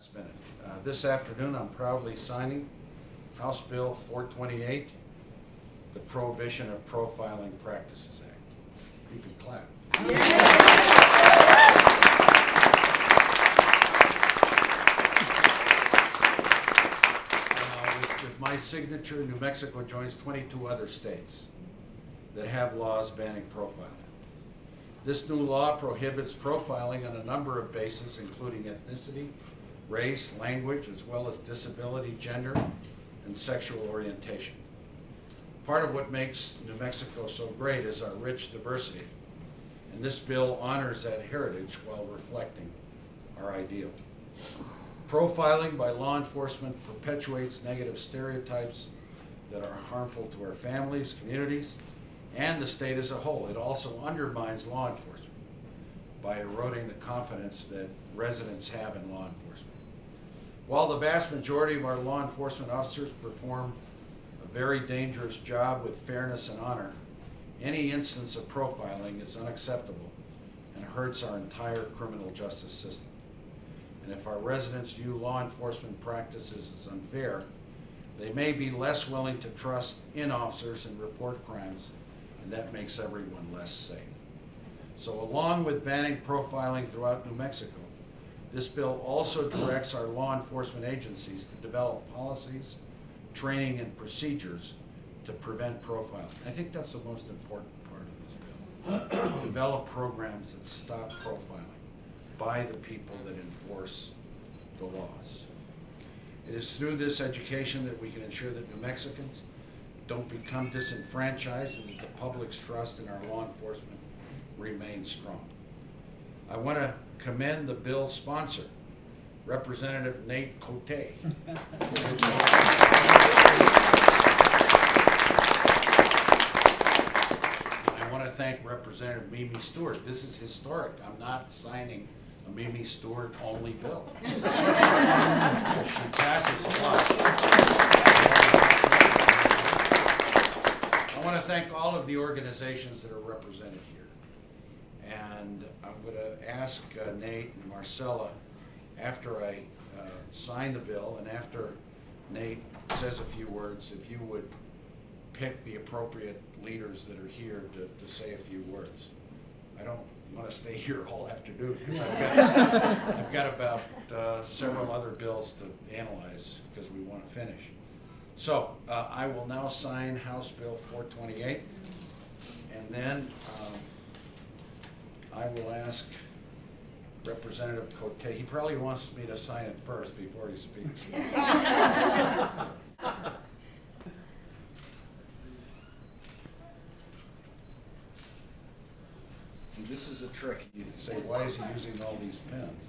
Last minute. This afternoon, I'm proudly signing House Bill 428, the Prohibition of Profiling Practices Act. You can clap. With my signature, New Mexico joins 22 other states that have laws banning profiling. This new law prohibits profiling on a number of bases, including ethnicity, race, language, as well as disability, gender, and sexual orientation. Part of what makes New Mexico so great is our rich diversity, and this bill honors that heritage while reflecting our ideal. Profiling by law enforcement perpetuates negative stereotypes that are harmful to our families, communities, and the state as a whole. It also undermines law enforcement by eroding the confidence that residents have in law enforcement. While the vast majority of our law enforcement officers perform a very dangerous job with fairness and honor, any instance of profiling is unacceptable and hurts our entire criminal justice system. And if our residents view law enforcement practices as unfair, they may be less willing to trust in officers and report crimes, and that makes everyone less safe. So along with banning profiling throughout New Mexico, this bill also directs our law enforcement agencies to develop policies, training, and procedures to prevent profiling. I think that's the most important part of this bill. Develop programs that stop profiling by the people that enforce the laws. It is through this education that we can ensure that New Mexicans don't become disenfranchised and that the public's trust in our law enforcement remains strong. I want to commend the bill's sponsor, Representative Nate Cote. I want to thank Representative Mimi Stewart. This is historic. I'm not signing a Mimi Stewart only bill. She passes a lot. I want to thank all of the organizations that are represented here. And I'm going to ask Nate and Marcella, after I sign the bill and after Nate says a few words, if you would pick the appropriate leaders that are here to say a few words. I don't want to stay here all afternoon because I've got about several other bills to analyze because we want to finish. So I will now sign House Bill 428, and then I will ask Representative Cote. He probably wants me to sign it first before he speaks. See, this is a trick. You say, why is he using all these pens?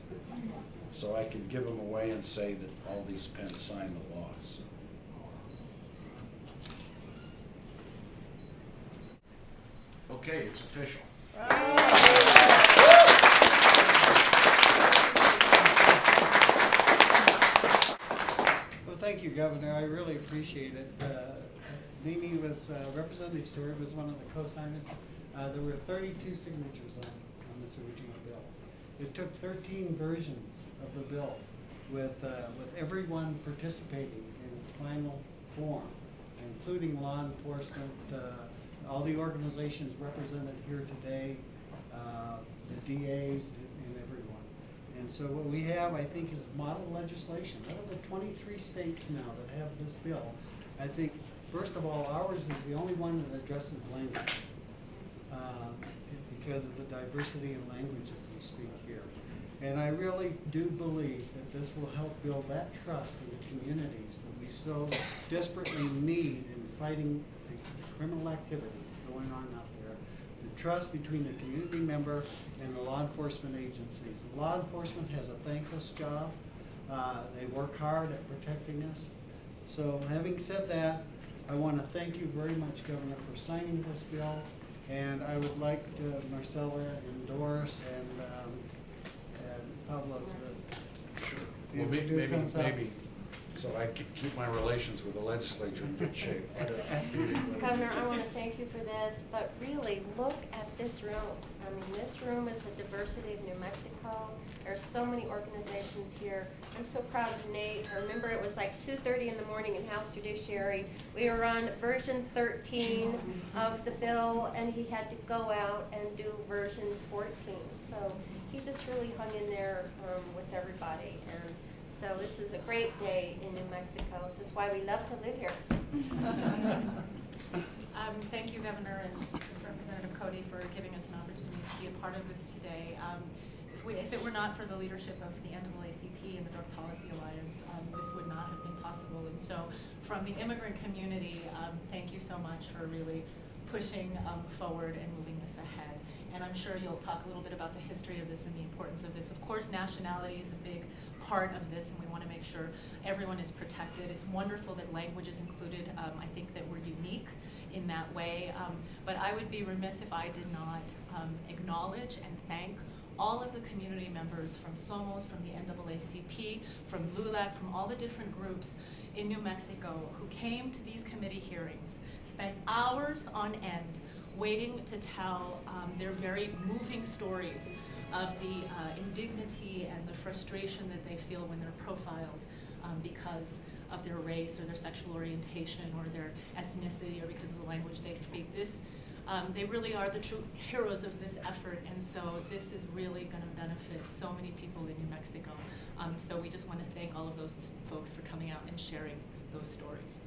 So I can give them away and say that all these pens sign the laws. Okay, it's official. Well, thank you, Governor. I really appreciate it. Mimi was, Representative Stewart was one of the co-signers. There were 32 signatures on this original bill. It took 13 versions of the bill with everyone participating in its final form, including law enforcement, all the organizations represented here today, the DAs, and everyone. And so what we have, I think, is model legislation. Out of the 23 states now that have this bill, I think, first of all, ours is the only one that addresses language because of the diversity in language that we speak here. And I really do believe that this will help build that trust in the communities that we so desperately need in fighting the criminal activity going on out there. The trust between the community member and the law enforcement agencies. Law enforcement has a thankless job. They work hard at protecting us. So having said that, I want to thank you very much, Governor, for signing this bill. And I would like Marcella and Doris and Pueblo to sure. Well, maybe so I can keep my relations with the legislature in good shape. Governor, I want to thank you for this, but really look at this room. I mean, this room is the diversity of New Mexico. There are so many organizations here I'm so proud of Nate. I remember it was like 2:30 in the morning in House Judiciary. We were on version 13 of the bill, and he had to go out and do version 14. So he just really hung in there with everybody. And so this is a great day in New Mexico. This is why we love to live here. Thank you, Governor and Representative Cote, for giving us an opportunity to be a part of this today. If it were not for the leadership of the NAACP and the Drug Policy Alliance, this would not have been possible. And so from the immigrant community, thank you so much for really pushing forward and moving this ahead. And I'm sure you'll talk a little bit about the history of this and the importance of this. Of course, nationality is a big part of this, and we want to make sure everyone is protected. It's wonderful that language is included. I think that we're unique in that way. But I would be remiss if I did not acknowledge and thank all of the community members from Somos, from the NAACP, from LULAC, from all the different groups in New Mexico who came to these committee hearings, spent hours on end waiting to tell their very moving stories of the indignity and the frustration that they feel when they're profiled because of their race or their sexual orientation or their ethnicity or because of the language they speak. They really are the true heroes of this effort, and so this is really going to benefit so many people in New Mexico. So we just want to thank all of those folks for coming out and sharing those stories.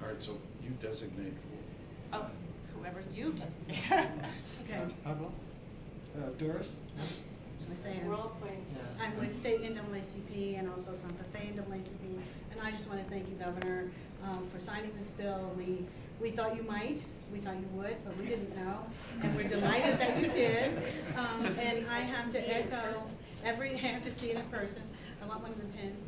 All right, so you designate. Oh, whoever's you designate. Okay. Pueblo? Doris? So I say Role playing. I'm with State NAACP and also Santa Fe NAACP, and I just want to thank you, Governor, for signing this bill. We thought you might, we thought you would, but we didn't know, and we're delighted that you did. And I have to echo I have to see it in person. I want one of the pins.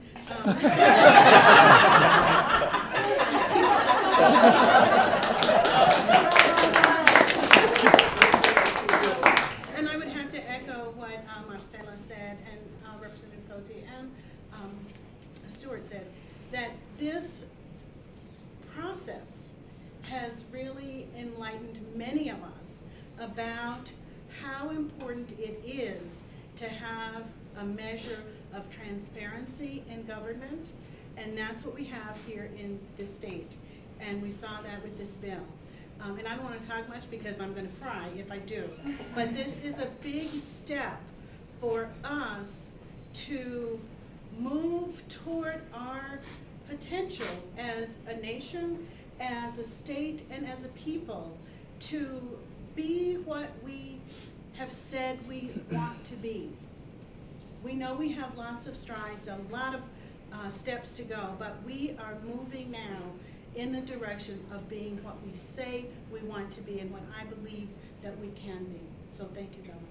And I would have to echo what Marcela said and Representative Cote and Stewart said, that this process has really enlightened many of us about how important it is to have a measure of transparency in government, and that's what we have here in this state. And we saw that with this bill. And I don't want to talk much because I'm going to cry if I do. But this is a big step for us to move toward our potential as a nation, as a state, and as a people to be what we have said we want to be. We know we have lots of strides, a lot of steps to go, but we are moving now in the direction of being what we say we want to be and what I believe that we can be. So thank you, Governor.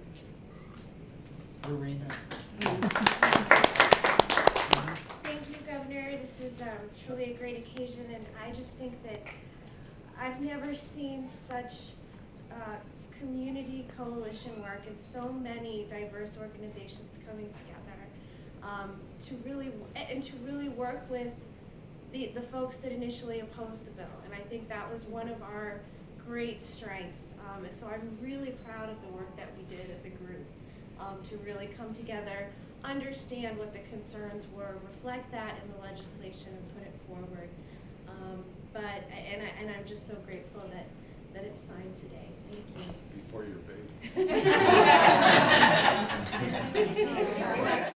Marina? Thank you, Governor. This is truly a great occasion, and I just think that I've never seen such community coalition work and so many diverse organizations coming together to really work with the folks that initially opposed the bill. And I think that was one of our great strengths. And so I'm really proud of the work that we did as a group to really come together, understand what the concerns were, reflect that in the legislation, and put it forward. And I'm just so grateful that it's signed today. Thank you. Before your baby.